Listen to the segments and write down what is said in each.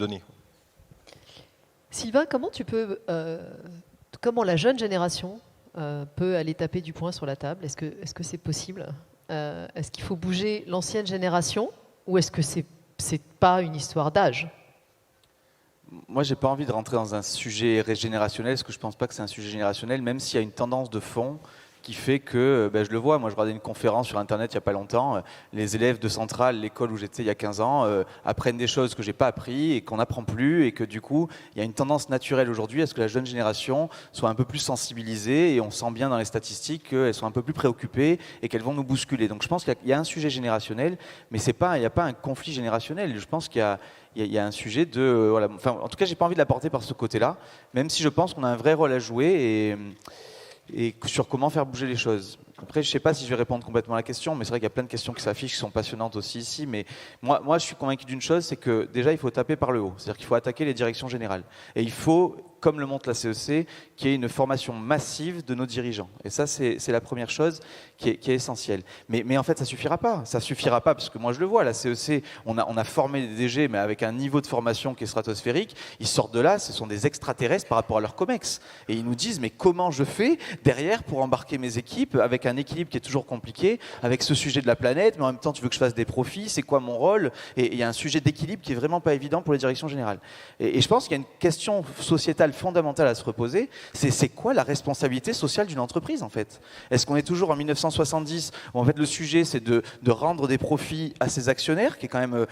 donner. Sylvain, comment la jeune génération peut aller taper du poing sur la table? Est-ce que c'est possible? Est-ce qu'il faut bouger l'ancienne génération ou est-ce que c'est pas une histoire d'âge? Moi, j'ai pas envie de rentrer dans un sujet générationnel, parce que je pense pas que c'est un sujet générationnel, même s'il y a une tendance de fond qui fait que, je le vois, moi je regardais une conférence sur Internet il n'y a pas longtemps, les élèves de Centrale, l'école où j'étais il y a 15 ans, apprennent des choses que j'ai pas appris et qu'on n'apprend plus, et que du coup, il y a une tendance naturelle aujourd'hui à ce que la jeune génération soit un peu plus sensibilisée, et on sent bien dans les statistiques qu'elles sont un peu plus préoccupées et qu'elles vont nous bousculer. Donc je pense qu'il y a un sujet générationnel, mais il n'y a pas un conflit générationnel. Je pense qu'il y a un sujet de... voilà. Enfin, en tout cas, j'ai pas envie de l'apporter par ce côté-là, même si je pense qu'on a un vrai rôle à jouer et sur comment faire bouger les choses. Après, je ne sais pas si je vais répondre complètement à la question, mais c'est vrai qu'il y a plein de questions qui s'affichent, qui sont passionnantes aussi ici. Mais moi, je suis convaincu d'une chose, c'est que déjà, il faut taper par le haut. C'est-à-dire qu'il faut attaquer les directions générales. Et il faut, comme le montre la CEC, qu'il y ait une formation massive de nos dirigeants. Et ça, c'est la première chose qui est essentielle. Mais en fait, ça ne suffira pas. Ça ne suffira pas, parce que moi, je le vois, la CEC, on a formé des DG, mais avec un niveau de formation qui est stratosphérique. Ils sortent de là, ce sont des extraterrestres par rapport à leur COMEX. Et ils nous disent, mais comment je fais derrière pour embarquer mes équipes avec un équilibre qui est toujours compliqué, avec ce sujet de la planète, mais en même temps, tu veux que je fasse des profits, c'est quoi mon rôle? Et il y a un sujet d'équilibre qui est vraiment pas évident pour les directions générales. Et je pense qu'il y a une question sociétale fondamentale à se reposer, c'est quoi la responsabilité sociale d'une entreprise, en fait? Est-ce qu'on est toujours en 1970, où en fait le sujet c'est de rendre des profits à ses actionnaires, qui est quand même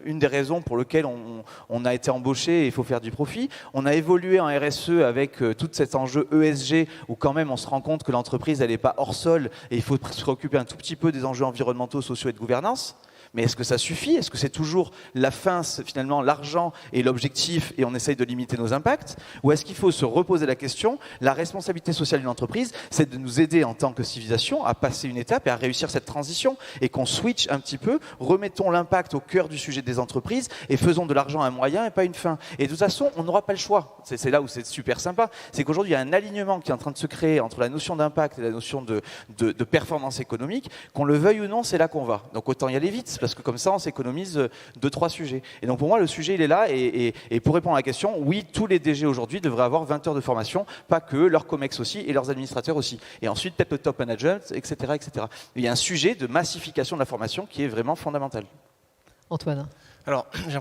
une des raisons pour lesquelles on a été embauché et il faut faire du profit. On a évolué en RSE avec tout cet enjeu ESG, où quand même on se rend compte que l'entreprise elle n'est pas hors sol, et il faut se préoccuper un tout petit peu des enjeux environnementaux, sociaux et de gouvernance. Mais est-ce que ça suffit? Est-ce que c'est toujours la fin, finalement, l'argent et l'objectif, et on essaye de limiter nos impacts? Ou est-ce qu'il faut se reposer la question, la responsabilité sociale d'une entreprise, c'est de nous aider en tant que civilisation à passer une étape et à réussir cette transition, et qu'on switch un petit peu, remettons l'impact au cœur du sujet des entreprises, et faisons de l'argent un moyen et pas une fin. Et de toute façon, on n'aura pas le choix. C'est là où c'est super sympa. C'est qu'aujourd'hui, il y a un alignement qui est en train de se créer entre la notion d'impact et la notion de performance économique. Qu'on le veuille ou non, c'est là qu'on va. Donc autant y aller vite, parce que comme ça, on s'économise 2-3 sujets. Et donc pour moi, le sujet, il est là. Et pour répondre à la question, oui, tous les DG aujourd'hui devraient avoir 20 heures de formation, pas que, leurs COMEX aussi et leurs administrateurs aussi. Et ensuite, peut-être le top management, etc., etc. Il y a un sujet de massification de la formation qui est vraiment fondamental. Antoine. Alors, j'ai